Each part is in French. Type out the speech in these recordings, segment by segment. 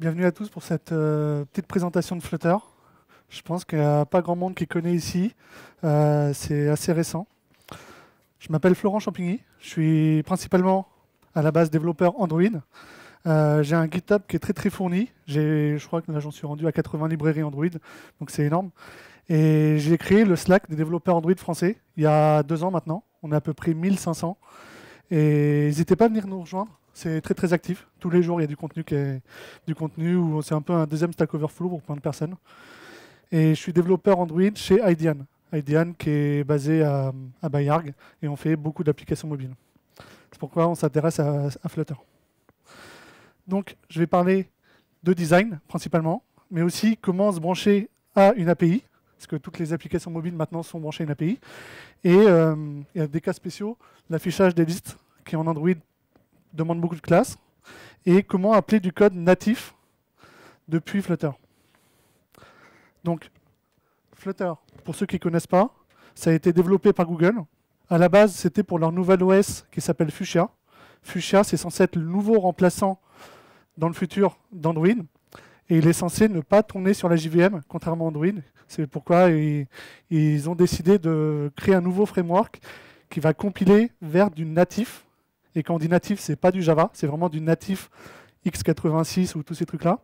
Bienvenue à tous pour cette petite présentation de Flutter. Je pense qu'il n'y a pas grand monde qui connaît ici. C'est assez récent. Je m'appelle Florent Champigny. Je suis principalement à la base développeur Android. J'ai un GitHub qui est très très fourni. Je crois que là j'en suis rendu à 80 librairies Android, donc c'est énorme. Et j'ai créé le Slack des développeurs Android français il y a 2 ans maintenant. On est à peu près 1500. Et n'hésitez pas à venir nous rejoindre. C'est très très actif. Tous les jours, il y a du contenu du contenu où c'est un peu un deuxième Stack Overflow pour plein de personnes. Et je suis développeur Android chez Idean. Idean qui est basé à Bayargues et on fait beaucoup d'applications mobiles. C'est pourquoi on s'intéresse à Flutter. Donc, je vais parler de design principalement, mais aussi comment se brancher à une API, parce que toutes les applications mobiles maintenant sont branchées à une API. Et il y a des cas spéciaux, l'affichage des listes qui en Android demande beaucoup de classes, et comment appeler du code natif depuis Flutter. Donc, Flutter, pour ceux qui ne connaissent pas, ça a été développé par Google. À la base, c'était pour leur nouvelle OS qui s'appelle Fuchsia. Fuchsia, c'est censé être le nouveau remplaçant dans le futur d'Android. Et il est censé ne pas tourner sur la JVM, contrairement à Android. C'est pourquoi ils ont décidé de créer un nouveau framework qui va compiler vers du natif. Et quand on dit natif, c'est pas du Java, c'est vraiment du natif x86 ou tous ces trucs-là.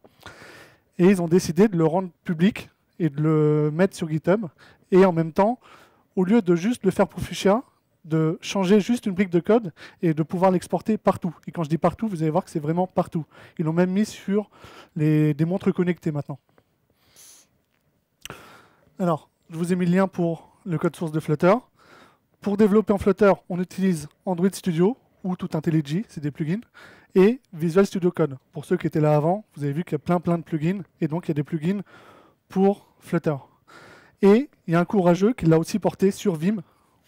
Et ils ont décidé de le rendre public et de le mettre sur GitHub. Et en même temps, au lieu de juste le faire pour Fuchsia, de changer juste une brique de code et de pouvoir l'exporter partout. Et quand je dis partout, vous allez voir que c'est vraiment partout. Ils l'ont même mis sur des montres connectées maintenant. Alors, je vous ai mis le lien pour le code source de Flutter. Pour développer en Flutter, on utilise Android Studio ou tout IntelliJ, c'est des plugins, et Visual Studio Code. Pour ceux qui étaient là avant, vous avez vu qu'il y a plein de plugins, et donc il y a des plugins pour Flutter. Et il y a un courageux qui l'a aussi porté sur Vim.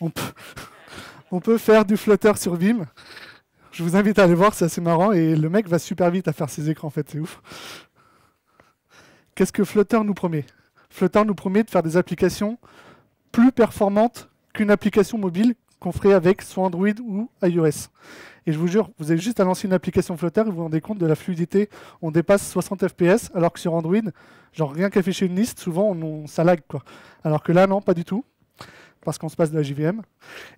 On peut faire du Flutter sur Vim. Je vous invite à aller voir, c'est assez marrant, et le mec va super vite à faire ses écrans, en fait, c'est ouf. Qu'est-ce que Flutter nous promet? Flutter nous promet de faire des applications plus performantes qu'une application mobile qu'on ferait avec soit Android ou iOS. Et je vous jure, vous avez juste à lancer une application Flutter et vous vous rendez compte de la fluidité. On dépasse 60 fps, alors que sur Android, genre rien qu'afficher une liste, souvent ça lag, quoi. Alors que là, non, pas du tout, parce qu'on se passe de la JVM.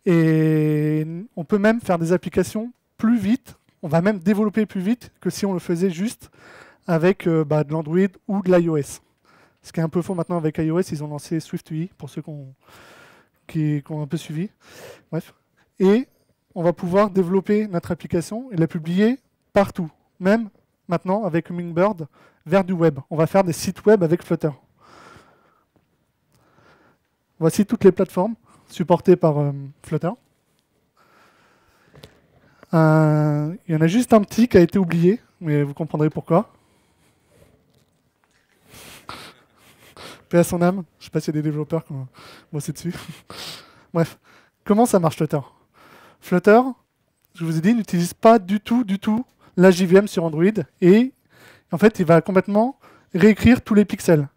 Et on peut même faire des applications plus vite, on va même développer plus vite que si on le faisait juste avec de l'Android ou de l'iOS. Ce qui est un peu faux maintenant avec iOS, ils ont lancé SwiftUI, pour ceux qui ont un peu suivi. Bref. Et on va pouvoir développer notre application et la publier partout, même maintenant avec Hummingbird vers du web. On va faire des sites web avec Flutter. Voici toutes les plateformes supportées par Flutter. Il y en a juste un petit qui a été oublié, mais vous comprendrez pourquoi. Paix à son âme. Je ne sais pas s'il y a des développeurs qui ont bossé dessus. Bref, comment ça marche Flutter? Flutter, je vous ai dit, n'utilise pas du tout la JVM sur Android et en fait, il va complètement réécrire tous les pixels.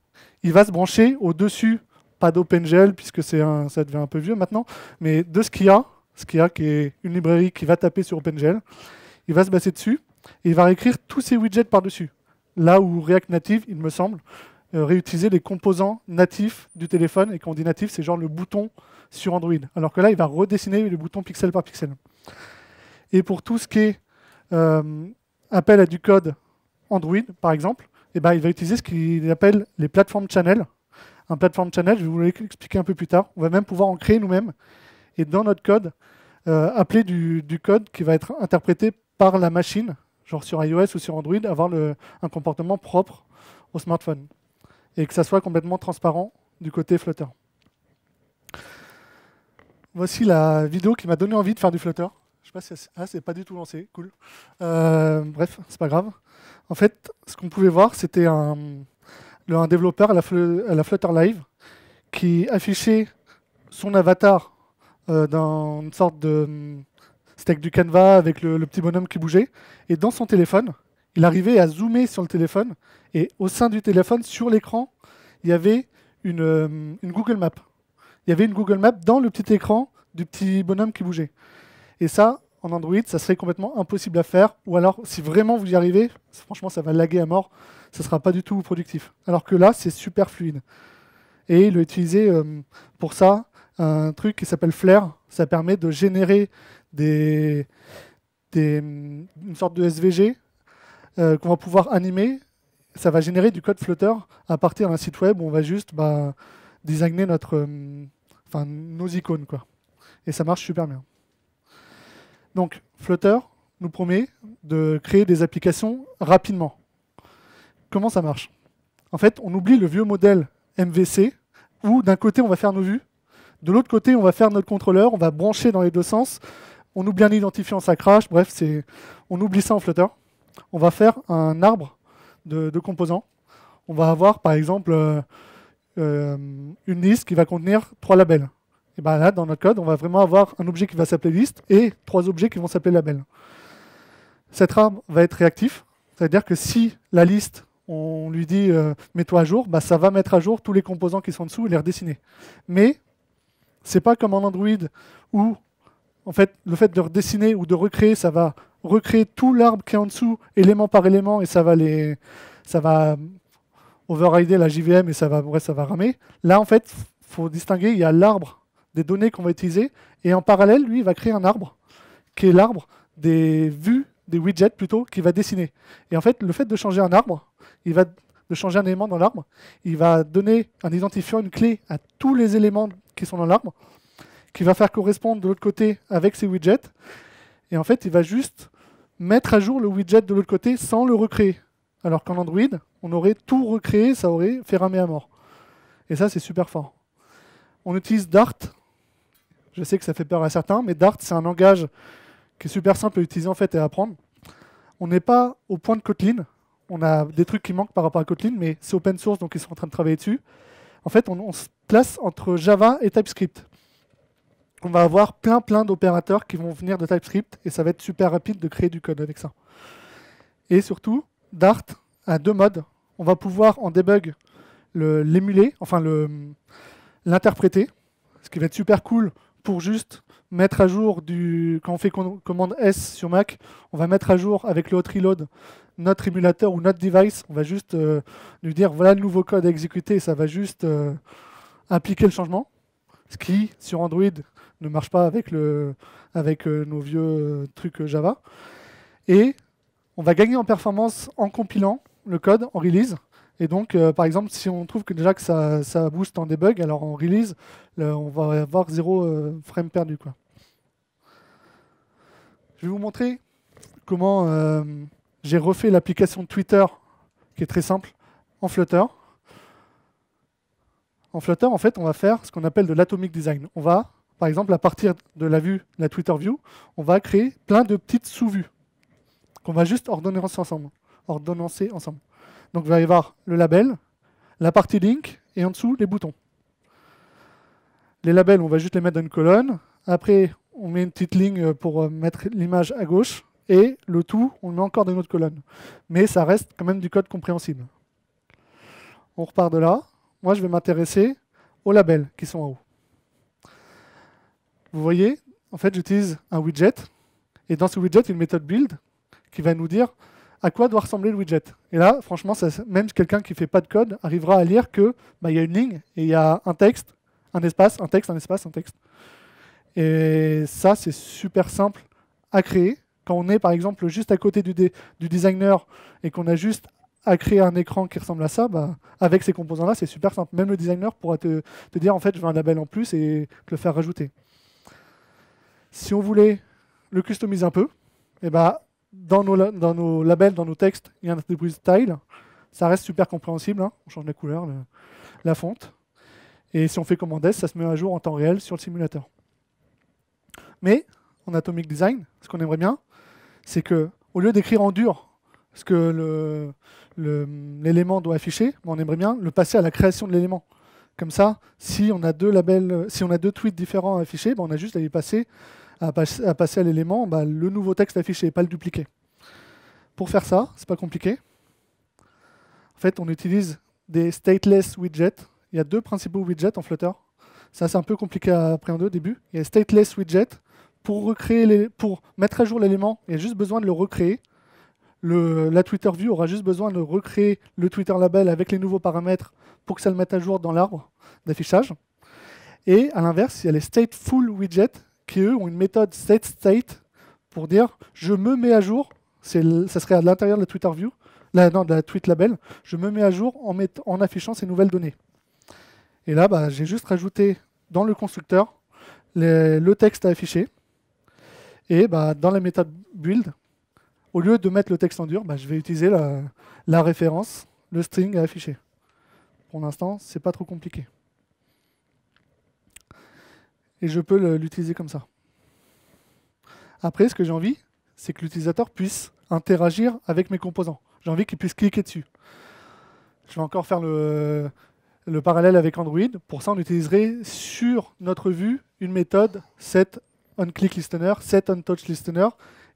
Il va se brancher au-dessus, pas d'OpenGL puisque ça devient un peu vieux maintenant, mais de Skia qui est une librairie qui va taper sur OpenGL. Il va se baser dessus et il va réécrire tous ses widgets par-dessus. Là où React Native, il me semble, réutiliser les composants natifs du téléphone. Et quand on dit natif, c'est genre le bouton sur Android. Alors que là, il va redessiner les boutons pixel par pixel. Et pour tout ce qui est appel à du code Android, par exemple, il va utiliser ce qu'il appelle les platform channels. Un platform channel, je vais vous l'expliquer un peu plus tard. On va même pouvoir en créer nous-mêmes. Et dans notre code, appeler du code qui va être interprété par la machine, genre sur iOS ou sur Android, avoir un comportement propre au smartphone. Et que ça soit complètement transparent du côté Flutter. Voici la vidéo qui m'a donné envie de faire du Flutter. Je sais pas si c'est pas du tout lancé, cool. Bref, c'est pas grave. En fait, ce qu'on pouvait voir, c'était un développeur à la Flutter Live qui affichait son avatar dans une sorte de stack du Canva avec le petit bonhomme qui bougeait. Et dans son téléphone, il arrivait à zoomer sur le téléphone. Et au sein du téléphone, sur l'écran, il y avait une Google Map. Il y avait une Google Map dans le petit écran du petit bonhomme qui bougeait. Et ça, en Android, ça serait complètement impossible à faire. Ou alors, si vraiment vous y arrivez, franchement, ça va laguer à mort. Ça ne sera pas du tout productif. Alors que là, c'est super fluide. Et il a utilisé pour ça un truc qui s'appelle Flare. Ça permet de générer une sorte de SVG qu'on va pouvoir animer. Ça va générer du code Flutter à partir d'un site web où on va juste designer nos icônes, quoi. Et ça marche super bien. Donc, Flutter nous promet de créer des applications rapidement. Comment ça marche? En fait, on oublie le vieux modèle MVC, où d'un côté, on va faire nos vues, de l'autre côté, on va faire notre contrôleur, on va brancher dans les deux sens, on oublie un identifiant, ça crache, bref, on oublie ça en Flutter. On va faire un arbre de composants. On va avoir, par exemple, une liste qui va contenir 3 labels. Et bien là, dans notre code, on va vraiment avoir un objet qui va s'appeler liste et 3 objets qui vont s'appeler label. Cet arbre va être réactif, c'est-à-dire que si la liste, on lui dit mets-toi à jour, ça va mettre à jour tous les composants qui sont en dessous et les redessiner. Mais c'est pas comme en Android où en fait, le fait de redessiner ou de recréer, ça va recréer tout l'arbre qui est en dessous, élément par élément, et ça va overrider la JVM et ça va ramer. Là, en fait, il faut distinguer, il y a l'arbre des données qu'on va utiliser, et en parallèle, lui, il va créer un arbre, qui est l'arbre des vues, des widgets plutôt, qui va dessiner. Et en fait, le fait de changer un arbre, de changer un élément dans l'arbre, il va donner un identifiant, une clé à tous les éléments qui sont dans l'arbre, qui va faire correspondre de l'autre côté avec ces widgets. Et en fait, il va juste mettre à jour le widget de l'autre côté sans le recréer. Alors qu'en Android, on aurait tout recréé, ça aurait fait ramer à mort. Et ça, c'est super fort. On utilise Dart. Je sais que ça fait peur à certains, mais Dart, c'est un langage qui est super simple à utiliser en fait et à apprendre. On n'est pas au point de Kotlin. On a des trucs qui manquent par rapport à Kotlin, mais c'est open source, donc ils sont en train de travailler dessus. En fait, on se place entre Java et TypeScript. On va avoir plein d'opérateurs qui vont venir de TypeScript et ça va être super rapide de créer du code avec ça. Et surtout, Dart a 2 modes. On va pouvoir en debug l'émuler, enfin l'interpréter, ce qui va être super cool pour juste mettre à jour quand on fait commande S sur Mac, on va mettre à jour avec le hot reload notre émulateur ou notre device. On va juste lui dire voilà le nouveau code à exécuter et ça va juste appliquer le changement. Ce qui, sur Android, ne marche pas avec nos vieux trucs Java. Et on va gagner en performance en compilant le code en release. Et donc, par exemple, si on trouve que déjà que ça booste en debug, alors en release, on va avoir 0 frame perdu, quoi. Je vais vous montrer comment j'ai refait l'application de Twitter, qui est très simple, en Flutter. En Flutter, en fait, on va faire ce qu'on appelle de l'atomic design. On va, par exemple, à partir de la vue, la Twitter view, on va créer plein de petites sous-vues qu'on va juste ordonnancer ensemble. Donc, il va y avoir le label, la partie link, et en dessous, les boutons. Les labels, on va juste les mettre dans une colonne. Après, on met une petite ligne pour mettre l'image à gauche. Et le tout, on le met encore dans une autre colonne. Mais ça reste quand même du code compréhensible. On repart de là. Moi, je vais m'intéresser aux labels qui sont en haut. Vous voyez, en fait, j'utilise un widget. Et dans ce widget, il y a une méthode build qui va nous dire à quoi doit ressembler le widget. Et là, franchement, même quelqu'un qui ne fait pas de code arrivera à lire que y a une ligne et il y a un texte, un espace, un texte, un espace, un texte. Et ça, c'est super simple à créer. Quand on est, par exemple, juste à côté du designer et qu'on a juste à créer un écran qui ressemble à ça, avec ces composants-là, c'est super simple. Même le designer pourra te dire, en fait, je veux un label en plus et te le faire rajouter. Si on voulait le customiser un peu, et dans nos labels, dans nos textes, il y a un attribut style. Ça reste super compréhensible. Hein. On change la couleur, la fonte. Et si on fait commande S, ça se met à jour en temps réel sur le simulateur. Mais en Atomic Design, ce qu'on aimerait bien, c'est que au lieu d'écrire en dur ce que l'élément doit afficher, on aimerait bien le passer à la création de l'élément. Comme ça, si on a 2 labels, si on a 2 tweets différents à afficher, on a juste à passer à l'élément le nouveau texte affiché, pas le dupliquer. Pour faire ça, c'est pas compliqué. En fait, on utilise des stateless widgets. Il y a 2 principaux widgets en Flutter. Ça, c'est un peu compliqué à appréhender au début. Il y a stateless widget pour mettre à jour l'élément, il y a juste besoin de le recréer. La Twitter View aura juste besoin de recréer le Twitter Label avec les nouveaux paramètres pour que ça le mette à jour dans l'arbre d'affichage. Et à l'inverse, il y a les Stateful Widgets qui, eux, ont une méthode setState pour dire je me mets à jour, ça serait à l'intérieur de la Twitter View, de la Tweet Label, je me mets à jour en affichant ces nouvelles données. Et là, bah, j'ai juste rajouté dans le constructeur le texte à afficher. Et bah, dans la méthode build, au lieu de mettre le texte en dur, bah, je vais utiliser la référence, le string à afficher. Pour l'instant, c'est pas trop compliqué. Et je peux l'utiliser comme ça. Après, ce que j'ai envie, c'est que l'utilisateur puisse interagir avec mes composants. J'ai envie qu'il puisse cliquer dessus. Je vais encore faire le parallèle avec Android. Pour ça, on utiliserait sur notre vue une méthode setOnClickListener, setOnTouchListener.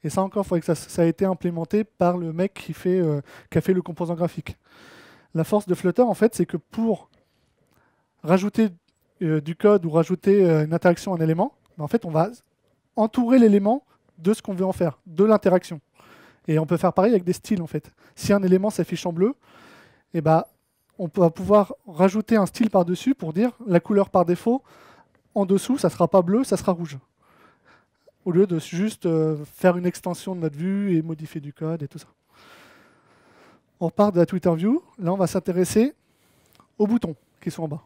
Et ça encore, il faudrait que ça ait été implémenté par le mec qui a fait le composant graphique. La force de Flutter, en fait, c'est que pour rajouter du code ou rajouter une interaction à un élément, en fait, on va entourer l'élément de ce qu'on veut en faire, de l'interaction. Et on peut faire pareil avec des styles, en fait. Si un élément s'affiche en bleu, eh ben, on va pouvoir rajouter un style par-dessus pour dire la couleur par défaut, en dessous, ça ne sera pas bleu, ça sera rouge. Au lieu de juste faire une extension de notre vue et modifier du code et tout ça. On repart de la Twitter View. Là, on va s'intéresser aux boutons qui sont en bas.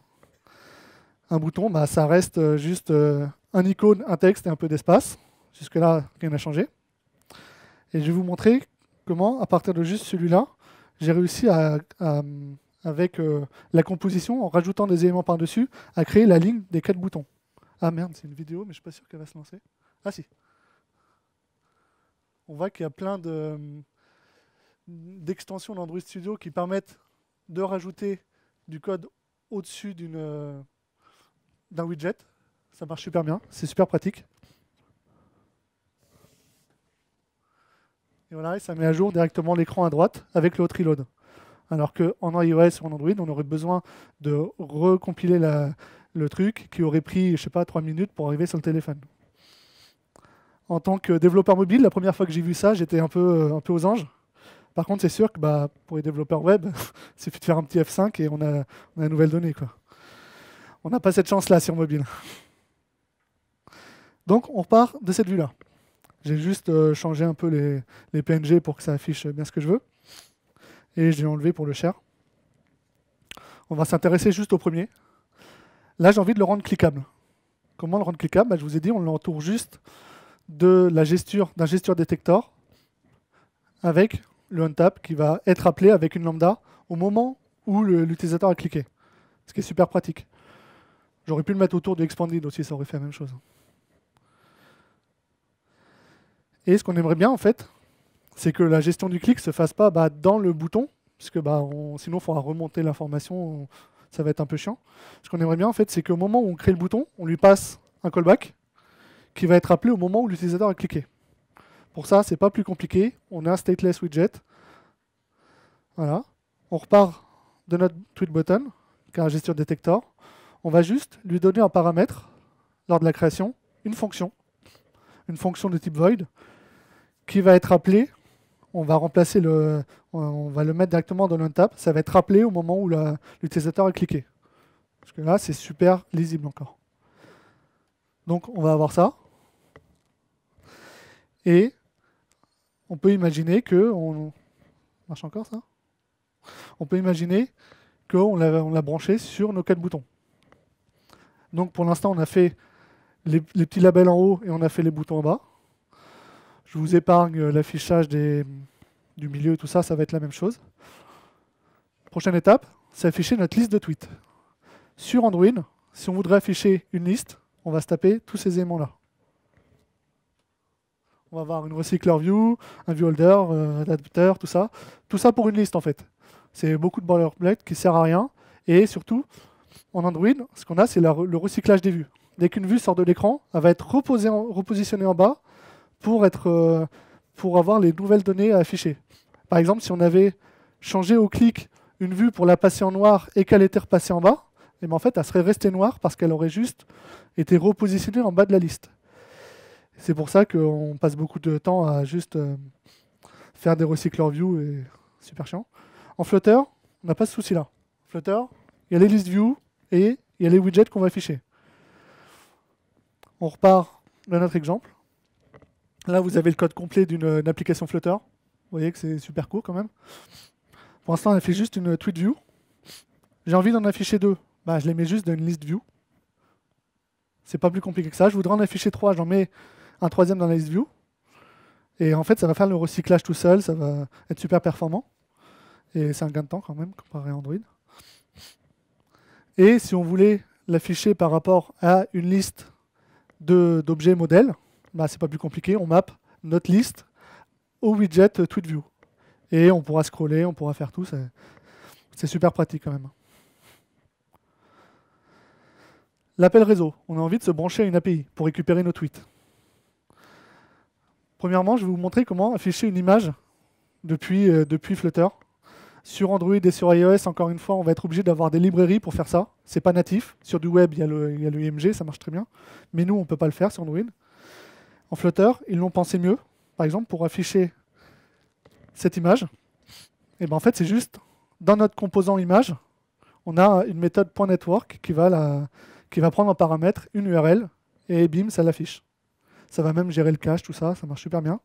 Un bouton, bah, ça reste juste un icône, un texte et un peu d'espace. Jusque-là, rien n'a changé. Et je vais vous montrer comment, à partir de juste celui-là, j'ai réussi avec la composition, en rajoutant des éléments par-dessus, à créer la ligne des 4 boutons. Ah merde, c'est une vidéo, mais je ne suis pas sûr qu'elle va se lancer. Ah si. On voit qu'il y a plein d'extensions d'Android Studio qui permettent de rajouter du code au-dessus d'un widget. Ça marche super bien, c'est super pratique. Et voilà, et ça met à jour directement l'écran à droite avec le hot reload. Alors qu'en iOS ou en Android, on aurait besoin de recompiler le truc qui aurait pris, je sais pas, 3 minutes pour arriver sur le téléphone. En tant que développeur mobile, la première fois que j'ai vu ça, j'étais un peu aux anges. Par contre, c'est sûr que pour les développeurs web, il suffit de faire un petit F5 et on a la nouvelle donnée, quoi. On n'a pas cette chance-là sur mobile. Donc, on repart de cette vue-là. J'ai juste changé un peu les PNG pour que ça affiche bien ce que je veux. Et j'ai enlevé pour le share. On va s'intéresser juste au premier. Là, j'ai envie de le rendre cliquable. Comment le rendre cliquable? Je vous ai dit, on l'entoure juste d'un gesture détector avec le OnTap qui va être appelé avec une lambda au moment où l'utilisateur a cliqué. Ce qui est super pratique. J'aurais pu le mettre autour de Expanded aussi, ça aurait fait la même chose. Et ce qu'on aimerait bien, en fait, c'est que la gestion du clic ne se fasse pas dans le bouton, puisque sinon, il faudra remonter l'information, ça va être un peu chiant. Ce qu'on aimerait bien, en fait, c'est qu'au moment où on crée le bouton, on lui passe un callback qui va être appelé au moment où l'utilisateur a cliqué. Pour ça, c'est pas plus compliqué. On a un stateless widget. Voilà. On repart de notre tweet button, qui est un gesture détector. On va juste lui donner un paramètre, lors de la création, une fonction de type void, qui va être appelée. On va le mettre directement dans l'OnTap. Ça va être appelé au moment où l'utilisateur a cliqué. Parce que là, c'est super lisible encore. Donc, on va avoir ça. Et on peut imaginer marche encore ça? On peut imaginer qu'on l'a branché sur nos 4 boutons. Donc pour l'instant, on a fait les petits labels en haut et on a fait les boutons en bas. Je vous épargne l'affichage du milieu et tout ça, ça va être la même chose. Prochaine étape, c'est afficher notre liste de tweets. Sur Android, si on voudrait afficher une liste, on va se taper tous ces éléments-là. On va avoir une recycler view, un view holder, un adapteur, tout ça. Tout ça pour une liste en fait. C'est beaucoup de boilerplate qui ne sert à rien. Et surtout, en Android, ce qu'on a, c'est le recyclage des vues. Dès qu'une vue sort de l'écran, elle va être repositionnée en bas pour avoir les nouvelles données à afficher. Par exemple, si on avait changé au clic une vue pour la passer en noir et qu'elle était repassée en bas, et en fait, elle serait restée noire parce qu'elle aurait juste été repositionnée en bas de la liste. C'est pour ça qu'on passe beaucoup de temps à juste faire des recycleurs view et super chiant. En Flutter, on n'a pas ce souci-là. Flutter, il y a les list view et il y a les widgets qu'on va afficher. On repart dans notre exemple. Là, vous avez le code complet d'une application Flutter. Vous voyez que c'est super court quand même. Pour l'instant, on affiche juste une tweet view. J'ai envie d'en afficher 2. Bah, je les mets juste dans une list view. C'est pas plus compliqué que ça. Je voudrais en afficher 3. J'en mets un 3e dans la list view. Et en fait, ça va faire le recyclage tout seul. Ça va être super performant. Et c'est un gain de temps quand même, comparé à Android. Et si on voulait l'afficher par rapport à une liste d'objets modèles, bah, c'est pas plus compliqué. On map notre liste au widget TweetView. Et on pourra scroller, on pourra faire tout. C'est super pratique quand même. L'appel réseau. On a envie de se brancher à une API pour récupérer nos tweets. Premièrement, je vais vous montrer comment afficher une image depuis Flutter. Sur Android et sur iOS, encore une fois, on va être obligé d'avoir des librairies pour faire ça. C'est pas natif. Sur du web, il y a le IMG, ça marche très bien. Mais nous, on ne peut pas le faire sur Android. En Flutter, ils l'ont pensé mieux. Par exemple, pour afficher cette image, et ben en fait, c'est juste dans notre composant image, on a une méthode .network qui va prendre en paramètre une URL et bim, ça l'affiche. Ça va même gérer le cache, tout ça, ça marche super bien.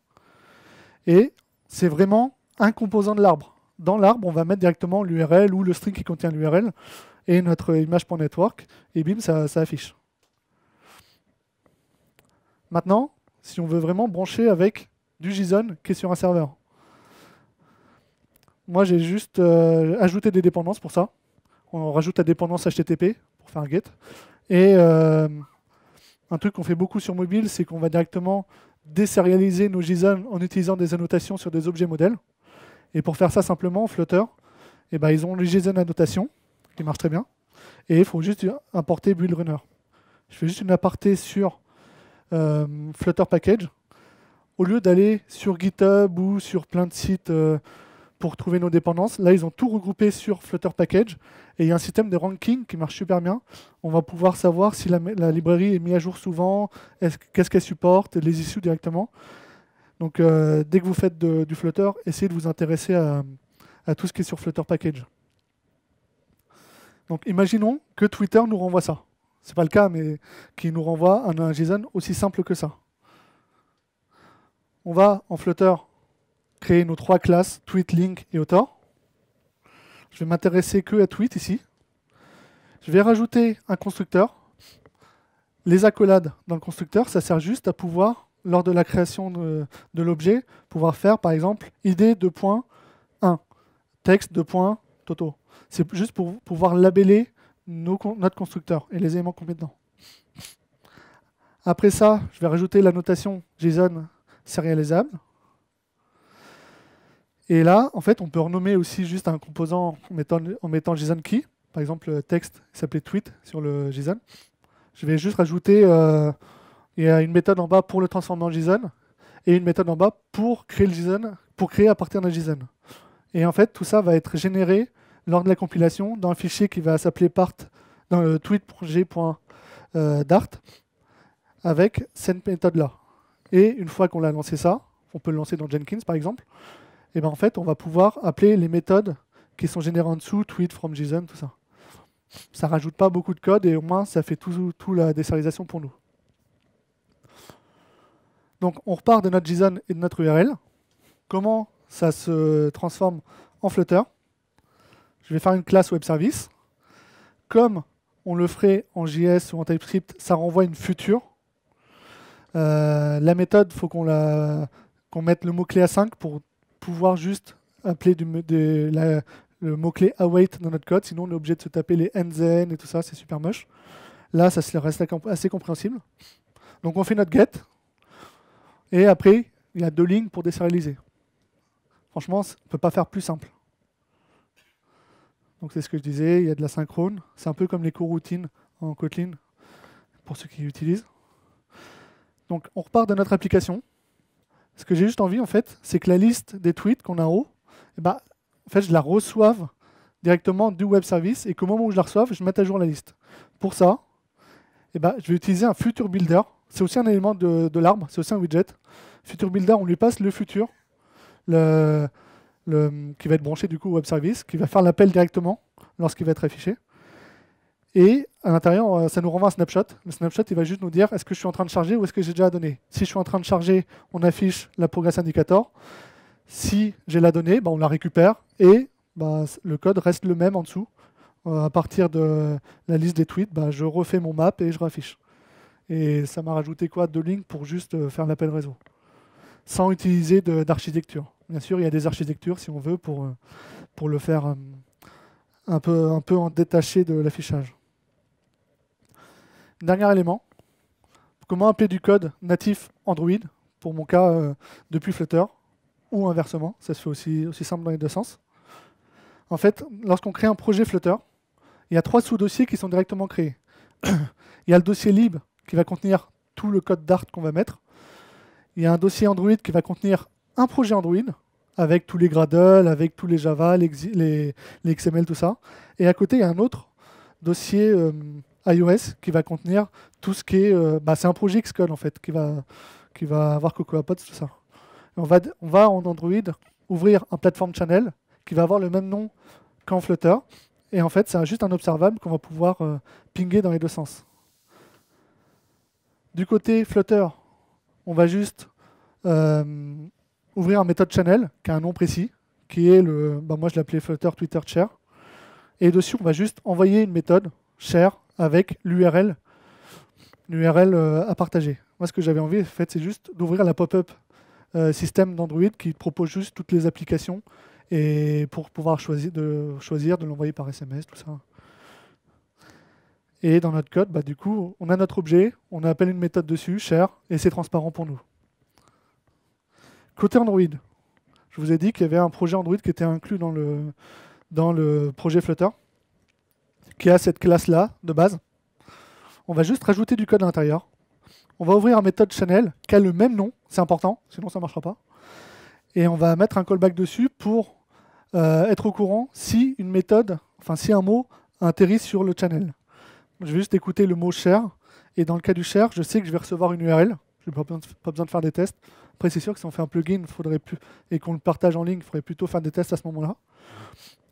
Et c'est vraiment un composant de l'arbre. Dans l'arbre, on va mettre directement l'URL ou le string qui contient l'URL et notre image.network, et bim, ça affiche. Maintenant, si on veut vraiment brancher avec du JSON qui est sur un serveur. Moi, j'ai juste ajouté des dépendances pour ça. On rajoute la dépendance HTTP pour faire un get. Et un truc qu'on fait beaucoup sur mobile, c'est qu'on va directement désérialiser nos JSON en utilisant des annotations sur des objets modèles. Et pour faire ça simplement, Flutter, eh ben, ils ont les JSON annotations, qui marchent très bien. Et il faut juste importer build runner. Je fais juste une aparté sur Flutter package. Au lieu d'aller sur GitHub ou sur plein de sites pour trouver nos dépendances, là, ils ont tout regroupé sur Flutter package. Et il y a un système de ranking qui marche super bien. On va pouvoir savoir si la librairie est mise à jour souvent, qu'est-ce qu'elle supporte, les issues directement. Donc, dès que vous faites du Flutter, essayez de vous intéresser à tout ce qui est sur Flutter Package. Donc, imaginons que Twitter nous renvoie ça. Ce n'est pas le cas, mais qu'il nous renvoie un JSON aussi simple que ça. On va, en Flutter, créer nos 3 classes, tweet, link et author. Je vais m'intéresser que à tweet ici. Je vais rajouter un constructeur. Les accolades dans le constructeur, ça sert juste à pouvoir, lors de la création de l'objet, pouvoir faire, par exemple, id 2.1, texte 2.toto. C'est juste pour pouvoir labeller notre constructeur et les éléments qu'on met dedans. Après ça, je vais rajouter la notation JSON sérialisable. Et là, en fait, on peut renommer aussi juste un composant en mettant JSON key. Par exemple, le texte s'appelait tweet sur le JSON. Je vais juste rajouter il y a une méthode en bas pour le transformer en JSON et une méthode en bas pour créer le JSON, pour créer à partir d'un JSON. Et en fait, tout ça va être généré lors de la compilation dans un fichier qui va s'appeler part dans le tweet.g.dart avec cette méthode-là. Et une fois qu'on a lancé ça, on peut le lancer dans Jenkins par exemple, et ben en fait, on va pouvoir appeler les méthodes qui sont générées en dessous, tweet, from JSON, tout ça. Ça rajoute pas beaucoup de code et au moins ça fait tout la désérialisation pour nous. Donc on repart de notre JSON et de notre URL. Comment ça se transforme en Flutter? Je vais faire une classe web service. Comme on le ferait en JS ou en TypeScript, ça renvoie une future. La méthode, il faut qu'on mette le mot-clé A5 pour pouvoir juste appeler le mot-clé await dans notre code. Sinon, on est obligé de se taper les nzn et tout ça, c'est super moche. Là, ça reste assez compréhensible. Donc on fait notre get. Et après, il y a 2 lignes pour désérialiser. Franchement, on ne peut pas faire plus simple. Donc c'est ce que je disais, il y a de la synchrone. C'est un peu comme les coroutines en Kotlin, pour ceux qui utilisent. Donc on repart de notre application. Ce que j'ai juste envie, en fait, c'est que la liste des tweets qu'on a en haut, en fait, je la reçoive directement du web service et qu'au moment où je la reçoive, je mette à jour la liste. Pour ça, je vais utiliser un future builder c'est aussi un élément de l'arbre, c'est aussi un widget. Future Builder, on lui passe le futur, qui va être branché du coup au web service, qui va faire l'appel directement lorsqu'il va être affiché. Et à l'intérieur, ça nous renvoie un snapshot. Le snapshot, il va juste nous dire est-ce que je suis en train de charger ou est-ce que j'ai déjà la donnée. Si je suis en train de charger, on affiche la progress indicator. Si j'ai la donnée, on la récupère et le code reste le même en dessous. À partir de la liste des tweets, je refais mon map et je raffiche. Et ça m'a rajouté 2 lignes pour juste faire l'appel réseau. Sans utiliser d'architecture. Bien sûr, il y a des architectures si on veut pour le faire un peu en détaché de l'affichage. Dernier élément, comment appeler du code natif Android, pour mon cas depuis Flutter, ou inversement, ça se fait aussi simple dans les deux sens. En fait, lorsqu'on crée un projet Flutter, il y a 3 sous-dossiers qui sont directement créés. Il y a le dossier lib qui va contenir tout le code Dart qu'on va mettre. Il y a un dossier Android qui va contenir un projet Android, avec tous les Gradle, avec tous les Java, les XML, tout ça. Et à côté, il y a un autre dossier iOS qui va contenir tout ce qui est... c'est un projet Xcode en fait, qui va avoir CocoaPods, tout ça. Et on va en Android ouvrir un platform channel qui va avoir le même nom qu'en Flutter. Et en fait, c'est juste un observable qu'on va pouvoir pinguer dans les deux sens. Du côté Flutter, on va juste ouvrir un méthode channel qui a un nom précis, qui est moi je l'appelais Flutter Twitter Share. Et dessus, on va juste envoyer une méthode share avec l'URL à partager. Moi, ce que j'avais envie, en fait, c'est juste d'ouvrir la pop-up système d'Android qui propose juste toutes les applications et pour pouvoir choisir de l'envoyer par SMS, tout ça. Et dans notre code, du coup, on a notre objet, on appelle une méthode dessus, share, et c'est transparent pour nous. Côté Android, je vous ai dit qu'il y avait un projet Android qui était inclus dans le projet Flutter, qui a cette classe-là de base. On va juste rajouter du code à l'intérieur. On va ouvrir un méthode channel qui a le même nom, c'est important, sinon ça ne marchera pas. Et on va mettre un callback dessus pour être au courant si une méthode, si un mot atterrit sur le channel. Je vais juste écouter le mot share, et dans le cas du share, je sais que je vais recevoir une URL. Je n'ai pas besoin de faire des tests. Après, c'est sûr que si on fait un plugin et qu'on le partage en ligne, il faudrait plutôt faire des tests à ce moment-là.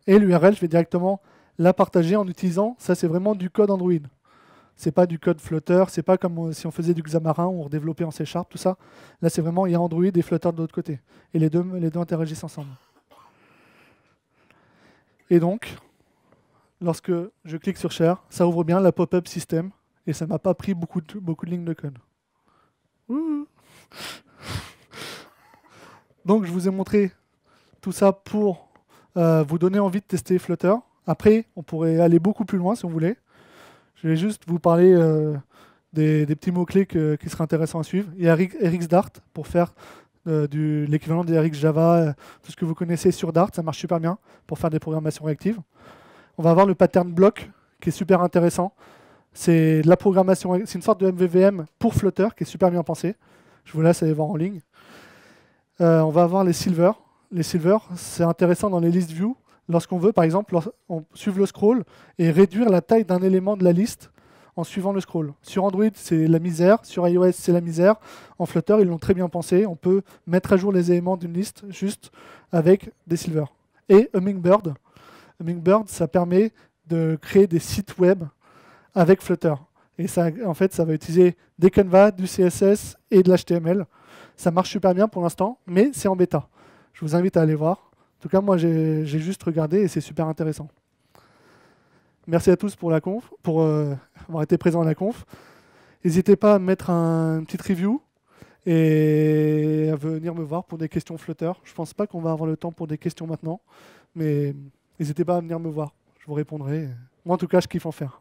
Et l'URL, je vais directement la partager en utilisant, ça c'est vraiment du code Android. C'est pas du code Flutter, c'est pas comme si on faisait du Xamarin ou on redéveloppait en C#, tout ça. Là, c'est vraiment, il y a Android et Flutter de l'autre côté. Et les deux interagissent ensemble. Et donc, lorsque je clique sur Share, ça ouvre bien la pop-up système et ça ne m'a pas pris beaucoup de lignes de code. Ouh. Donc, je vous ai montré tout ça pour vous donner envie de tester Flutter. Après, on pourrait aller beaucoup plus loin si on voulait. Je vais juste vous parler des petits mots-clés qui seraient intéressants à suivre. Il y a RxDart pour faire l'équivalent des RxJava, tout ce que vous connaissez sur Dart, ça marche super bien pour faire des programmations réactives. On va avoir le pattern block qui est super intéressant. C'est de la programmation, c'est une sorte de MVVM pour Flutter qui est super bien pensé. Je vous laisse aller voir en ligne. On va avoir les silver. Les silver, c'est intéressant dans les list view. Lorsqu'on veut, par exemple, suivre le scroll et réduire la taille d'un élément de la liste en suivant le scroll. Sur Android, c'est la misère. Sur iOS, c'est la misère. En Flutter, ils l'ont très bien pensé. On peut mettre à jour les éléments d'une liste juste avec des silver. Et Hummingbird. Hummingbird, ça permet de créer des sites web avec Flutter. Et ça, en fait, ça va utiliser des Canva, du CSS et de l'HTML. Ça marche super bien pour l'instant, mais c'est en bêta. Je vous invite à aller voir. En tout cas, moi, j'ai juste regardé et c'est super intéressant. Merci à tous pour la conf, pour avoir été présent à la conf. N'hésitez pas à mettre une petite review et à venir me voir pour des questions Flutter. Je ne pense pas qu'on va avoir le temps pour des questions maintenant, mais n'hésitez pas à venir me voir. Je vous répondrai. Moi, en tout cas, je kiffe en faire.